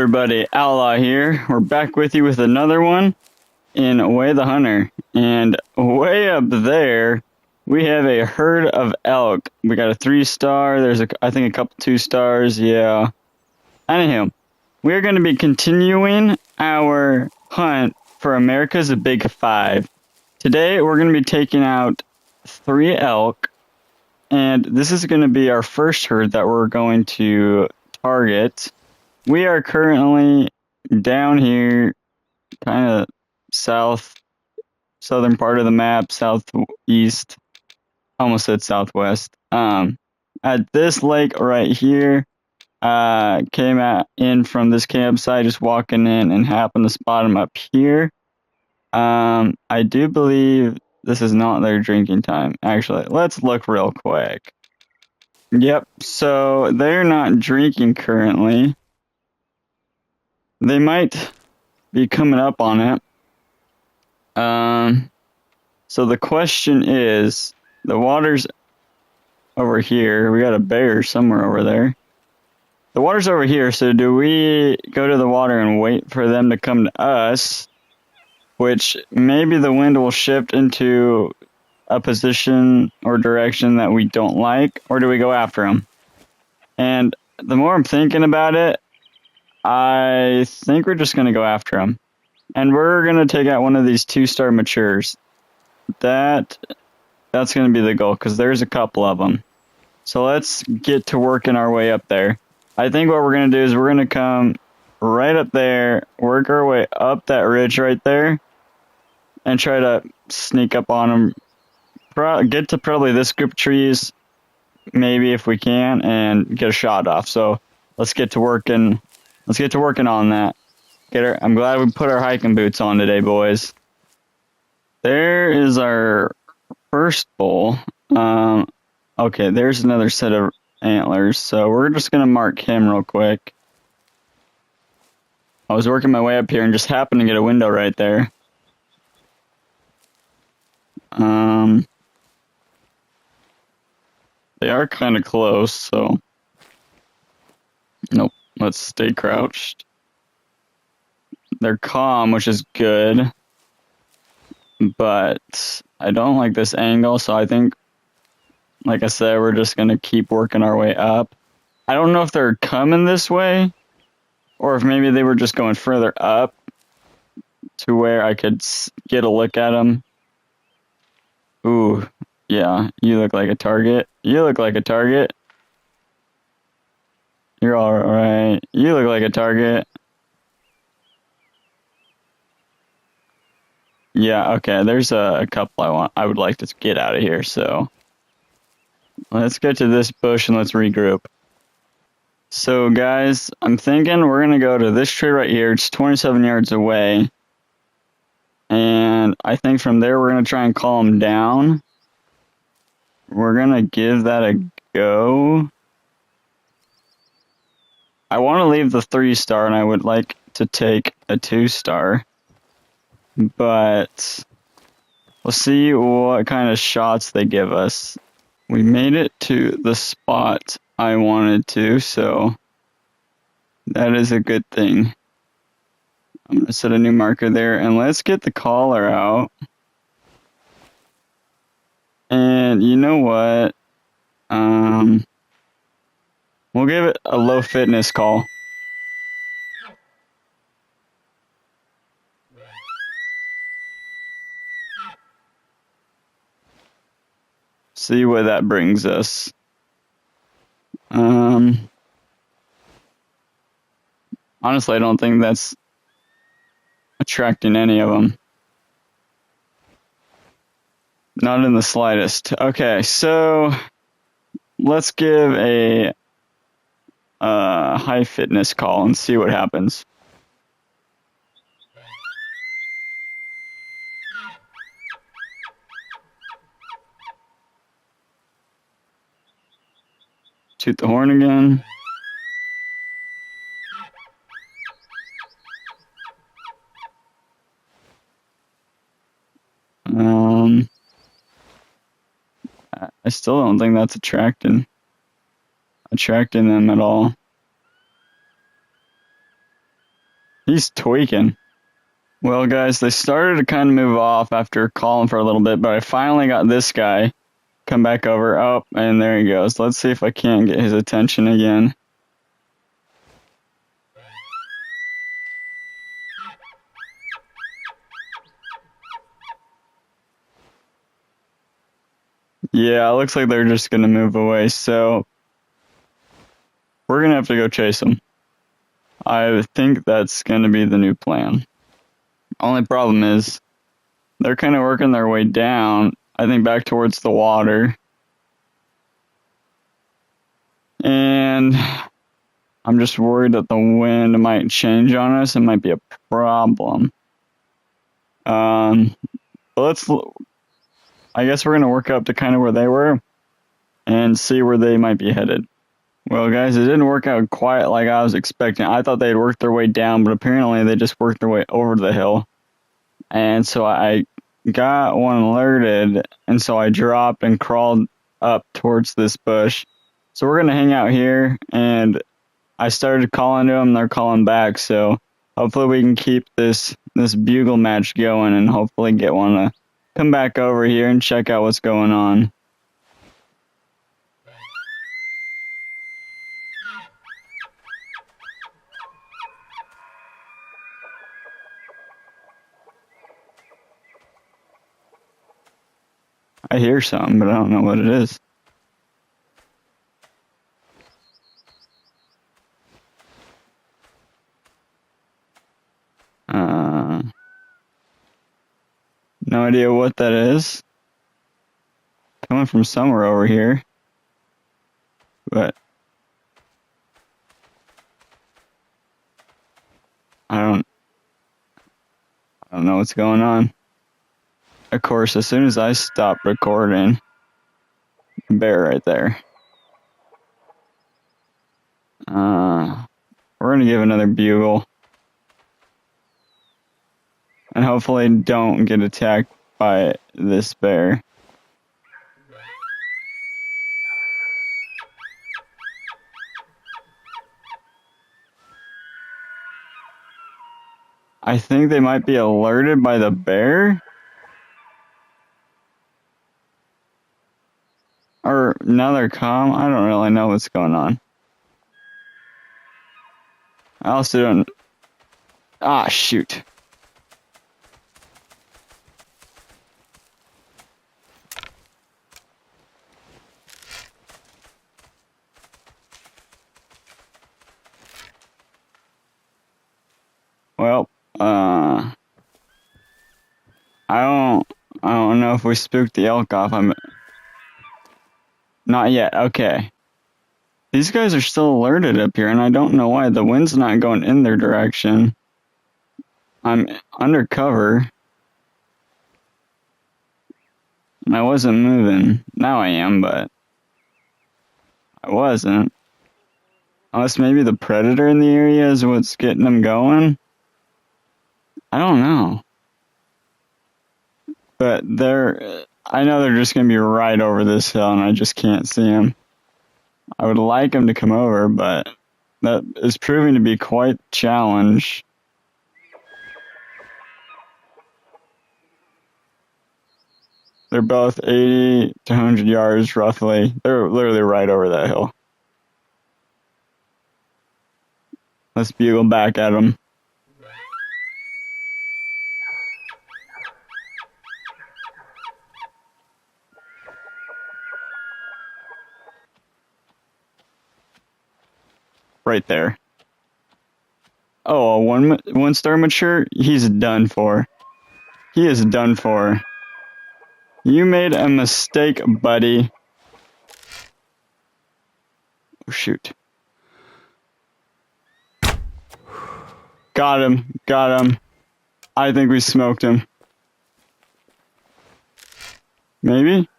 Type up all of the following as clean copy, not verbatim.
everybody, Outlaw here. We're back with you with another one in Way the Hunter. And way up there, we have a herd of elk. We got a 3-star, there's I think a couple 2-stars, yeah. Anywho, we're going to be continuing our hunt for America's Big Five. Today, we're going to be taking out 3 elk. And this is going to be our first herd that we're going to target. We are currently down here, kind of southern part of the map, southeast, almost said southwest. At this lake right here, came in from this campsite, just walking in and happened to spot them up here. I do believe this is not their drinking time. Actually, let's look real quick. Yep, so they're not drinking currently. They might be coming up on it. So the question is, the water's over here. We got a bear somewhere over there. The water's over here, so do we go to the water and wait for them to come to us? Which maybe the wind will shift into a position or direction that we don't like, or do we go after them? And the more I'm thinking about it, I think we're just going to go after them. And we're going to take out one of these 2-star matures. That's going to be the goal, because there's a couple of them. So let's get to working our way up there. I think what we're going to do is we're going to come right up there, work our way up that ridge right there, and try to sneak up on them. Get to probably this group of trees, maybe if we can, and get a shot off. So let's get to working. Let's get to working on that. I'm glad we put our hiking boots on today, boys. There is our first bull. Okay, there's another set of antlers. So we're just going to mark him real quick. I was working my way up here and just happened to get a window right there. They are kind of close, so... Nope, let's stay crouched. They're calm, which is good. But I don't like this angle, so I think, like I said, we're just going to keep working our way up. I don't know if they're coming this way, or if maybe they were just going further up to where I could get a look at them. Ooh, yeah, you look like a target. You look like a target. You're alright. You look like a target. Yeah, okay, there's a couple I would like to get out of here, so let's get to this bush and let's regroup. So guys, I'm thinking we're gonna go to this tree right here. It's 27 yards away. And I think from there we're gonna try and call them down. We're gonna give that a go. I want to leave the 3-star and I would like to take a 2-star. But we'll see what kind of shots they give us. We made it to the spot I wanted to, so that is a good thing. I'm going to set a new marker there, and let's get the collar out. And you know what? We'll give it a low fitness call. See where that brings us. Honestly, I don't think that's attracting any of them. Not in the slightest. Okay, so let's give a high fitness call and see what happens. Toot the horn again. I still don't think that's attracting them at all. He's tweaking. Well, guys, they started to kind of move off after calling for a little bit, but I finally got this guy come back over. Oh, and there he goes. Let's see if I can't get his attention again. Yeah, it looks like they're just going to move away, so we're going to have to go chase them. I think that's going to be the new plan. Only problem is they're kind of working their way down, I think back towards the water. And I'm just worried that the wind might change on us. It might be a problem. But I guess we're going to work up to kind of where they were and see where they might be headed. Well, guys, it didn't work out quite like I was expecting. I thought they'd worked their way down, but apparently they just worked their way over the hill. And so I got one alerted, and so I dropped and crawled up towards this bush. So we're going to hang out here, and I started calling to them, they're calling back, so hopefully we can keep this bugle match going and hopefully get one to come back over here and check out what's going on. I hear something, but I don't know what it is. No idea what that is. Coming from somewhere over here. But I don't know what's going on. Of course, as soon as I stop recording, bear right there. We're gonna give another bugle. And hopefully don't get attacked by this bear. I think they might be alerted by the bear. Or now they're calm. I don't really know what's going on. I also don't... Ah, shoot. Well, I don't know if we spooked the elk off. Not yet. Okay. These guys are still alerted up here, and I don't know why. The wind's not going in their direction. I'm undercover. And I wasn't moving. Now I am, but I wasn't. Unless maybe the predator in the area is what's getting them going. I don't know. But I know they're just going to be right over this hill, and I just can't see them. I would like them to come over, but that is proving to be quite a challenge. They're both 80 to 100 yards, roughly. They're literally right over that hill. Let's bugle back at them. Right there. Oh, a one star mature? He's done for. He is done for. You made a mistake, buddy. Oh, shoot. Got him. Got him. I think we smoked him. Maybe?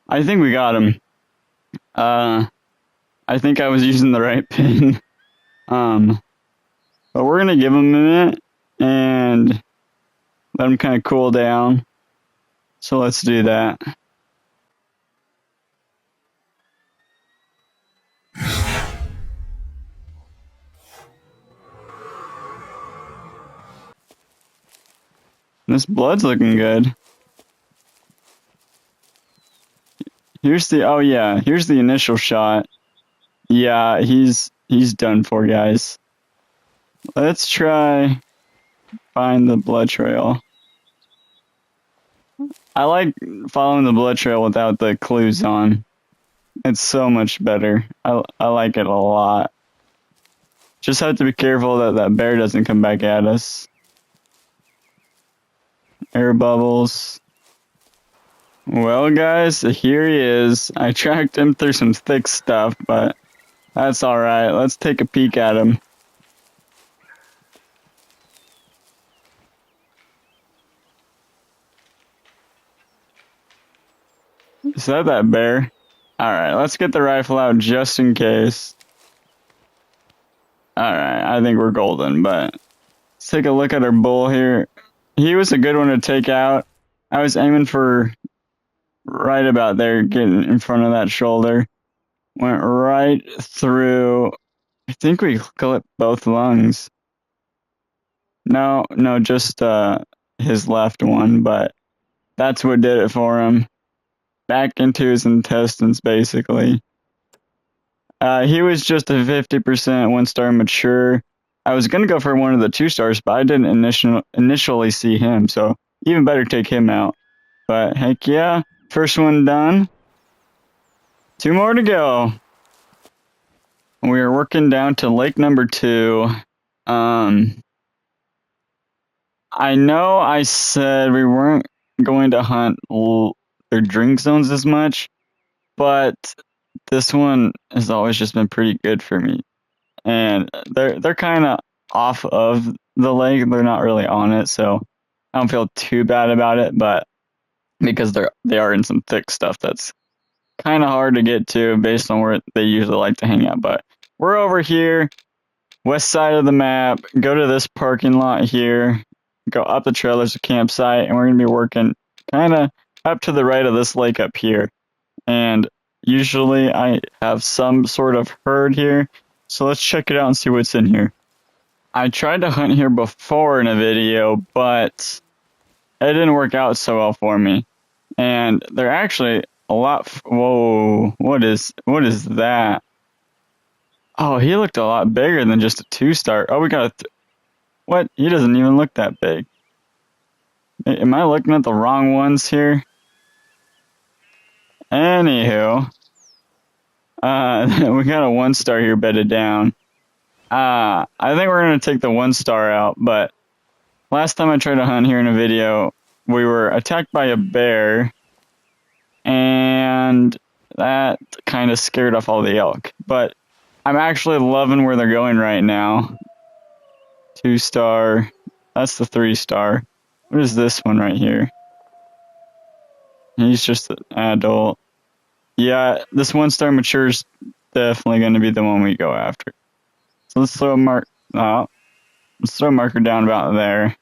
I think we got him. I think I was using the right pin. But we're gonna give him a minute and let him kind of cool down. So let's do that. This blood's looking good. Here's the, oh yeah, here's the initial shot. Yeah, he's done for, guys. Let's try find the blood trail. I like following the blood trail without the clues on. It's so much better. I like it a lot. Just have to be careful that that bear doesn't come back at us. Air bubbles. Well, guys, here he is. I tracked him through some thick stuff, but that's alright. Let's take a peek at him. Is that bear? Alright, let's get the rifle out just in case. Alright, I think we're golden, but let's take a look at our bull here. He was a good one to take out. I was aiming for right about there, getting in front of that shoulder. Went right through. I think we clipped both lungs. No, just his left one, but that's what did it for him. Back into his intestines, basically. He was just a 50% 1-star mature. I was gonna go for one of the 2-stars, but I didn't initially see him, so even better take him out. But heck yeah, first one done. 2 more to go. We are working down to lake number 2. I know I said we weren't going to hunt their drink zones as much, but this one has always just been pretty good for me. And they're kind of off of the lake. They're not really on it, so I don't feel too bad about it. But because they are in some thick stuff that's kind of hard to get to based on where they usually like to hang out. But we're over here, west side of the map. Go to this parking lot here. Go up the trail. There's a campsite, and we're gonna be working kind of up to the right of this lake up here. And usually I have some sort of herd here, so let's check it out and see what's in here. I tried to hunt here before in a video, but it didn't work out so well for me. And they're actually a lot. Whoa, what is that? Oh, he looked a lot bigger than just a 2-star. Oh, we got a. What? He doesn't even look that big. Am I looking at the wrong ones here? Anywho, we got a 1-star here bedded down. I think we're gonna take the 1-star out, but last time I tried to hunt here in a video, we were attacked by a bear, and that kind of scared off all the elk. But I'm actually loving where they're going right now. 2-star. That's the 3-star. What is this one right here? He's just an adult. Yeah, this 1-star mature is definitely going to be the one we go after. So let's throw a marker down about there.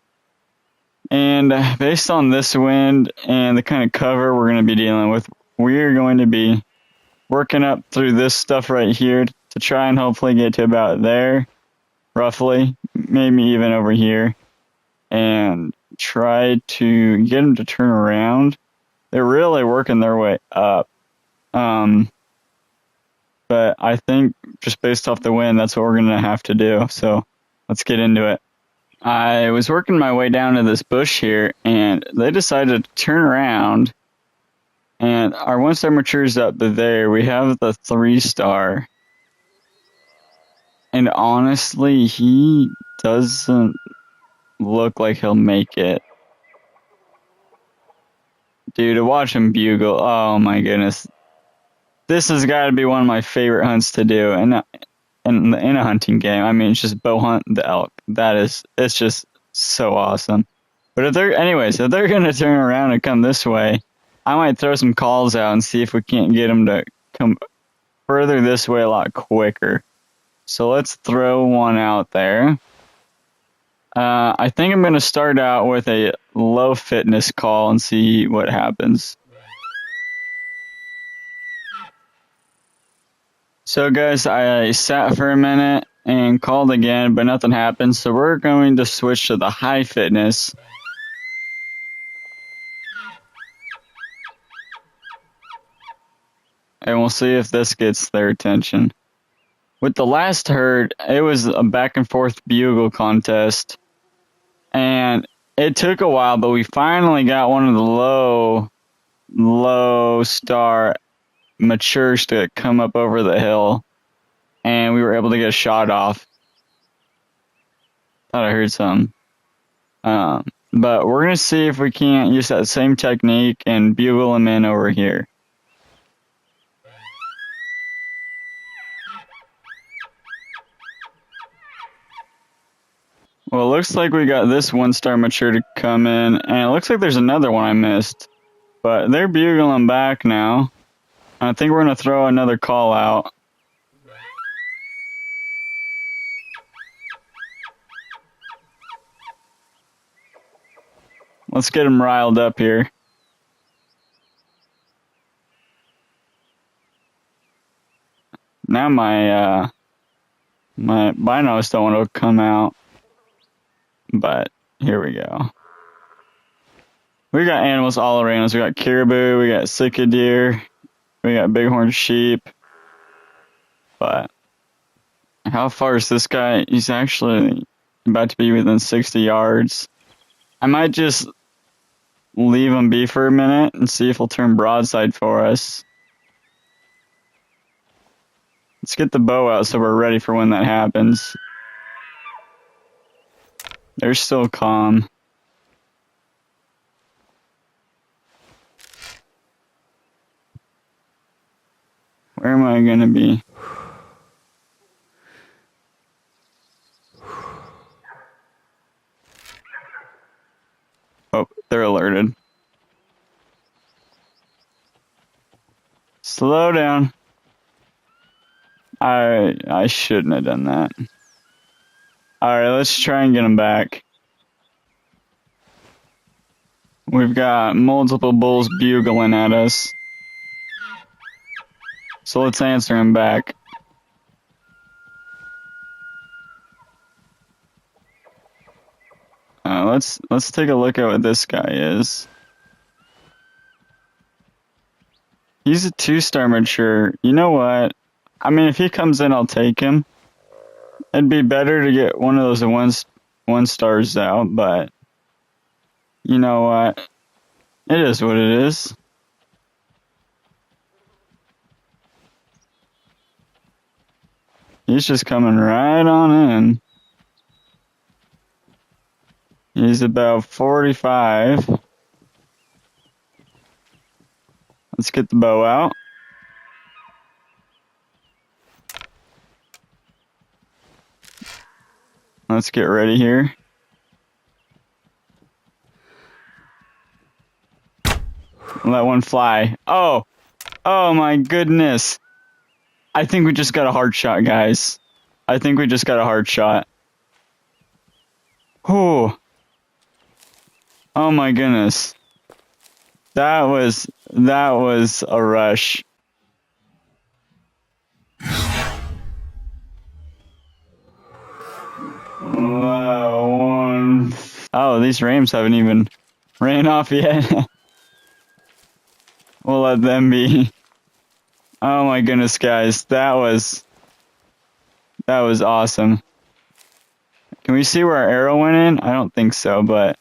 And based on this wind and the kind of cover we're going to be dealing with, we're going to be working up through this stuff right here to try and hopefully get to about there, roughly, maybe even over here, and try to get them to turn around. They're really working their way up. But I think just based off the wind, that's what we're going to have to do. So let's get into it. I was working my way down to this bush here, and they decided to turn around. And our 1-star matures up there. We have the 3-star. And honestly, he doesn't look like he'll make it. Dude, to watch him bugle, oh my goodness. This has got to be one of my favorite hunts to do in a hunting game. I mean, it's just bow hunt the elk. It's just so awesome. But if they're going to turn around and come this way, I might throw some calls out and see if we can't get them to come further this way a lot quicker. So let's throw one out there. I think I'm going to start out with a low fitness call and see what happens. So guys, I sat for a minute and called again, but nothing happened. So we're going to switch to the high fitness. And we'll see if this gets their attention. With the last herd, it was a back and forth bugle contest. And it took a while, but we finally got one of the low star matures to come up over the hill. And we were able to get a shot off. Thought I heard some. But we're going to see if we can't use that same technique and bugle them in over here. Well, it looks like we got this one star mature to come in, and it looks like there's another one I missed. But they're bugling back now. I think we're going to throw another call out. Let's get them riled up here. Now my binos don't want to come out. But here we go. We got animals all around us. We got caribou, we got sika deer, we got bighorn sheep. But how far is this guy? He's actually about to be within 60 yards. I might just leave him be for a minute and see if he'll turn broadside for us. Let's get the bow out so we're ready for when that happens. They're still calm. Where am I gonna be? Oh, they're alerted. Slow down. I shouldn't have done that. Alright, let's try and get them back. We've got multiple bulls bugling at us. So let's answer him back. Let's take a look at what this guy is. He's a 2-star mature. You know what? I mean, if he comes in, I'll take him. It'd be better to get one of those one stars out, but you know what? It is what it is. He's just coming right on in. He's about 45. Let's get the bow out. Let's get ready here. Let one fly. Oh my goodness. I think we just got a hard shot, guys. I think we just got a hard shot. Whew. Oh my goodness. That was a rush. Oh, these rams haven't even ran off yet. We'll let them be. Oh my goodness, guys. That was awesome. Can we see where our arrow went in? I don't think so, but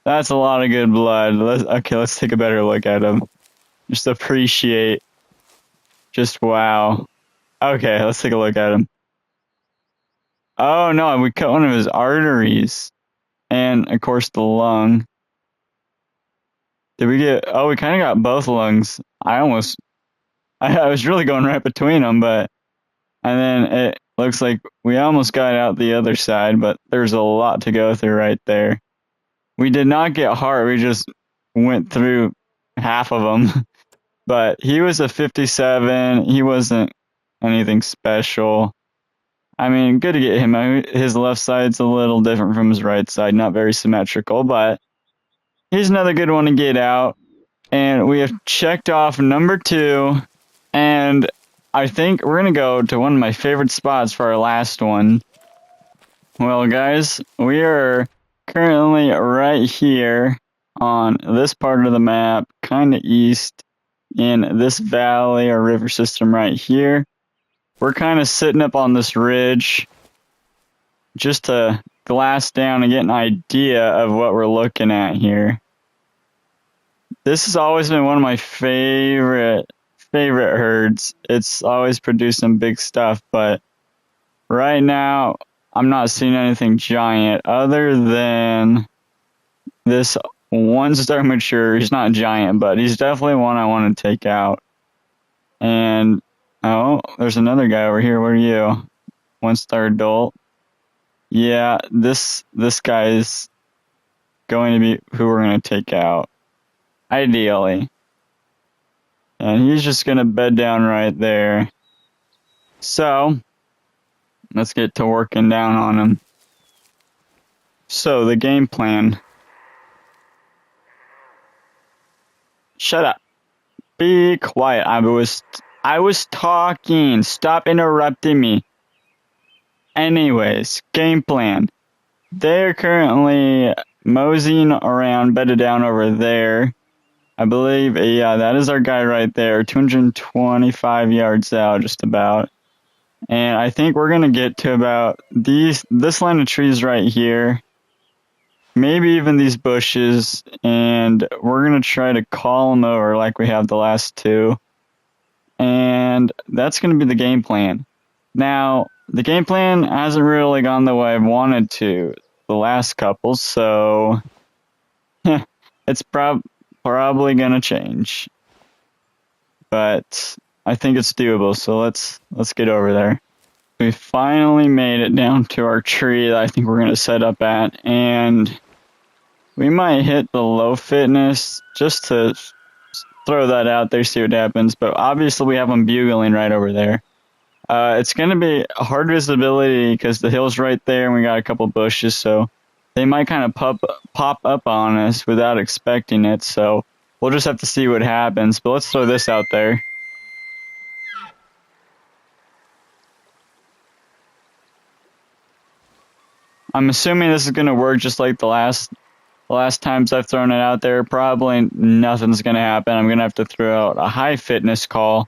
that's a lot of good blood. Let's take a better look at him. Just appreciate. Just wow. Okay, let's take a look at him. Oh no, we cut one of his arteries. And of course the lung. Did we get, oh, we kind of got both lungs. I was really going right between them, and then it looks like we almost got out the other side, but there's a lot to go through right there. We did not get heart, we just went through half of them. But he was a 57, he wasn't anything special. I mean, good to get him. His left side's a little different from his right side, not very symmetrical, but he's another good one to get out. And we have checked off number 2. And I think we're going to go to one of my favorite spots for our last one. Well, guys, we are currently right here on this part of the map, kind of east. in this valley or river system right here. We're kind of sitting up on this ridge just to glass down and get an idea of what we're looking at here. This has always been one of my favorite herds. It's always produced some big stuff, but right now I'm not seeing anything giant other than this one star mature. He's not giant, but he's definitely one I want to take out. And oh, there's another guy over here. Where are you? 1-star adult. Yeah, this guy is going to be who we're going to take out, ideally. And he's just going to bed down right there. So, let's get to working down on him. So, the game plan. Shut up. Be quiet. I was talking. Stop interrupting me. Anyways, game plan. They're currently moseying around, bedded down over there. I believe, yeah, that is our guy right there. 225 yards out, just about. And I think we're going to get to about this line of trees right here. Maybe even these bushes. And we're going to try to call them over like we have the last two. And that's going to be the game plan. Now, the game plan hasn't really gone the way I wanted to the last couple, so it's probably going to change. But I think it's doable, so let's get over there. We finally made it down to our tree that I think we're going to set up at, and we might hit the low fitness just to throw that out there, see what happens. But obviously we have them bugling right over there. It's going to be hard visibility because the hill's right there and we got a couple bushes, so they might kind of pop up on us without expecting it. So we'll just have to see what happens. But let's throw this out there. I'm assuming this is going to work just like the last times I've thrown it out there. Probably nothing's going to happen. I'm going to have to throw out a high fitness call.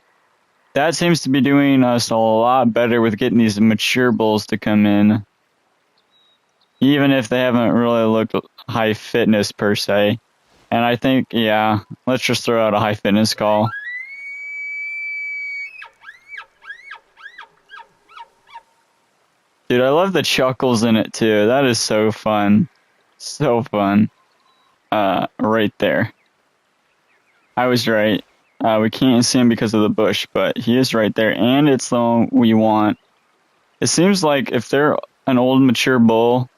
That seems to be doing us a lot better with getting these mature bulls to come in. Even if they haven't really looked high fitness per se. And I think, yeah, let's just throw out a high fitness call. Dude, I love the chuckles in it too. That is so fun. So fun. Right there. I was right. We can't see him because of the bush, but he is right there, and it's the one we want. It seems like if they're an old mature bull,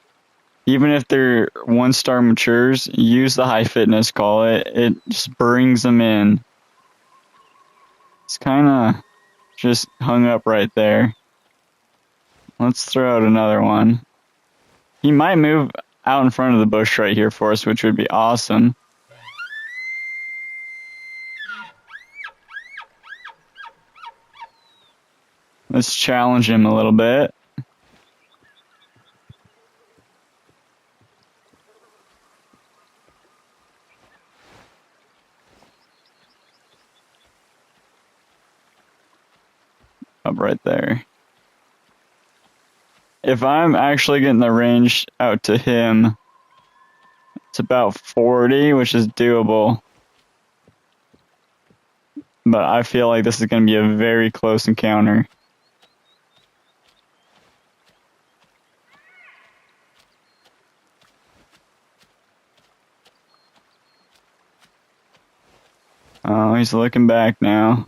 even if they're 1-star matures, use the high fitness call. It just brings them in. It's kind of just hung up right there. Let's throw out another one. He might move out in front of the bush right here for us, which would be awesome. Let's challenge him a little bit. Up right there. If I'm actually getting the range out to him, it's about 40, which is doable. But I feel like this is going to be a very close encounter. Oh, he's looking back now.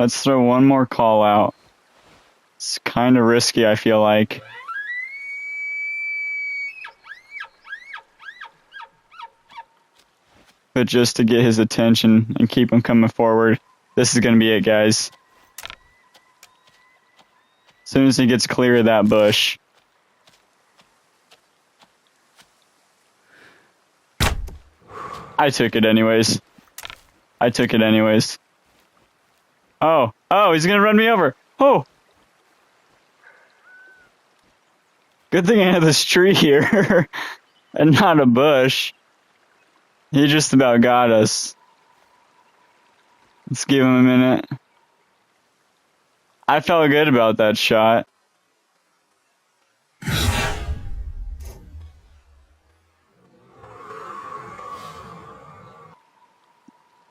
Let's throw one more call out. It's kind of risky, I feel like. But just to get his attention and keep him coming forward, this is going to be it, guys. As soon as he gets clear of that bush. I took it anyways. Oh, he's going to run me over. Oh! Good thing I have this tree here and not a bush. He just about got us. Let's give him a minute. I felt good about that shot.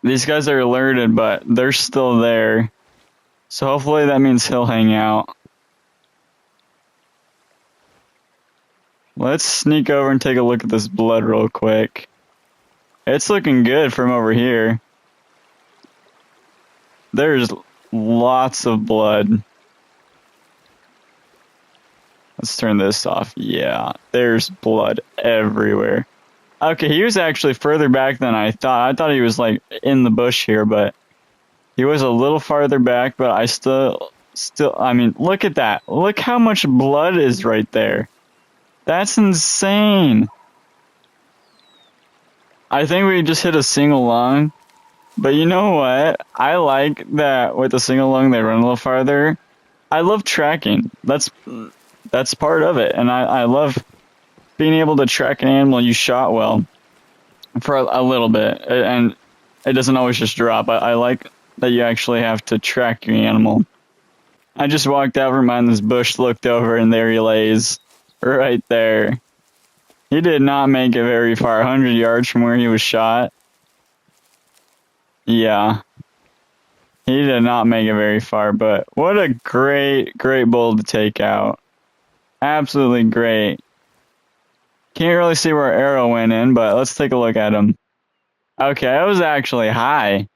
These guys are alerted, but they're still there. So hopefully that means he'll hang out. Let's sneak over and take a look at this blood real quick. It's looking good from over here. There's lots of blood. Let's turn this off. Yeah, there's blood everywhere. Okay, he was actually further back than I thought. I thought he was like in the bush here, but he was a little farther back, but I still, I mean, look at that. Look how much blood is right there. That's insane. I think we just hit a single lung, but you know what? I like that with the single lung they run a little farther. I love tracking. That's part of it, and I love being able to track an animal you shot well for a little bit, and it doesn't always just drop. I like that you actually have to track your animal. I just walked out from behind this bush, looked over, and there he lays, right there. He did not make it very far, 100 yards from where he was shot. Yeah. He did not make it very far, but what a great bull to take out. Absolutely great. Can't really see where our arrow went in, but let's take a look at him. Okay, that was actually high.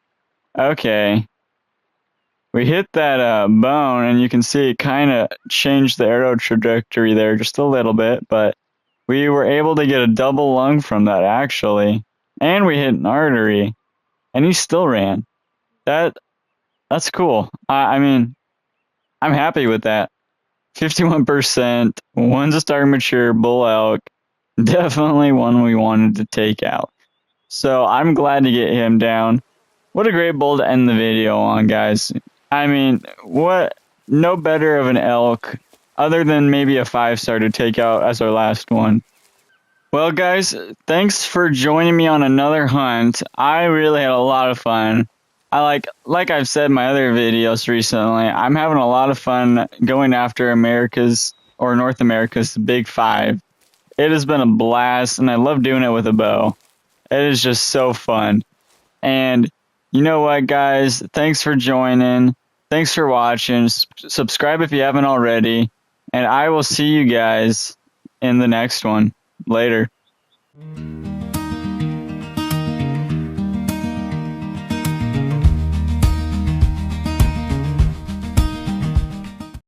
Okay. We hit that bone, and you can see it kind of changed the arrow trajectory there just a little bit, but we were able to get a double lung from that, actually. And we hit an artery, and he still ran. That's cool. I mean, I'm happy with that. 51%, one's a star mature bull elk, definitely one we wanted to take out. So I'm glad to get him down. What a great bull to end the video on, guys. I mean, what? No better of an elk, other than maybe a 5-star to take out as our last one. Well, guys, thanks for joining me on another hunt. I really had a lot of fun. Like I've said in my other videos recently, I'm having a lot of fun going after America's or North America's Big Five. It has been a blast, and I love doing it with a bow. It is just so fun. And you know what, guys? Thanks for joining. Thanks for watching. Subscribe if you haven't already. And I will see you guys in the next one. Later.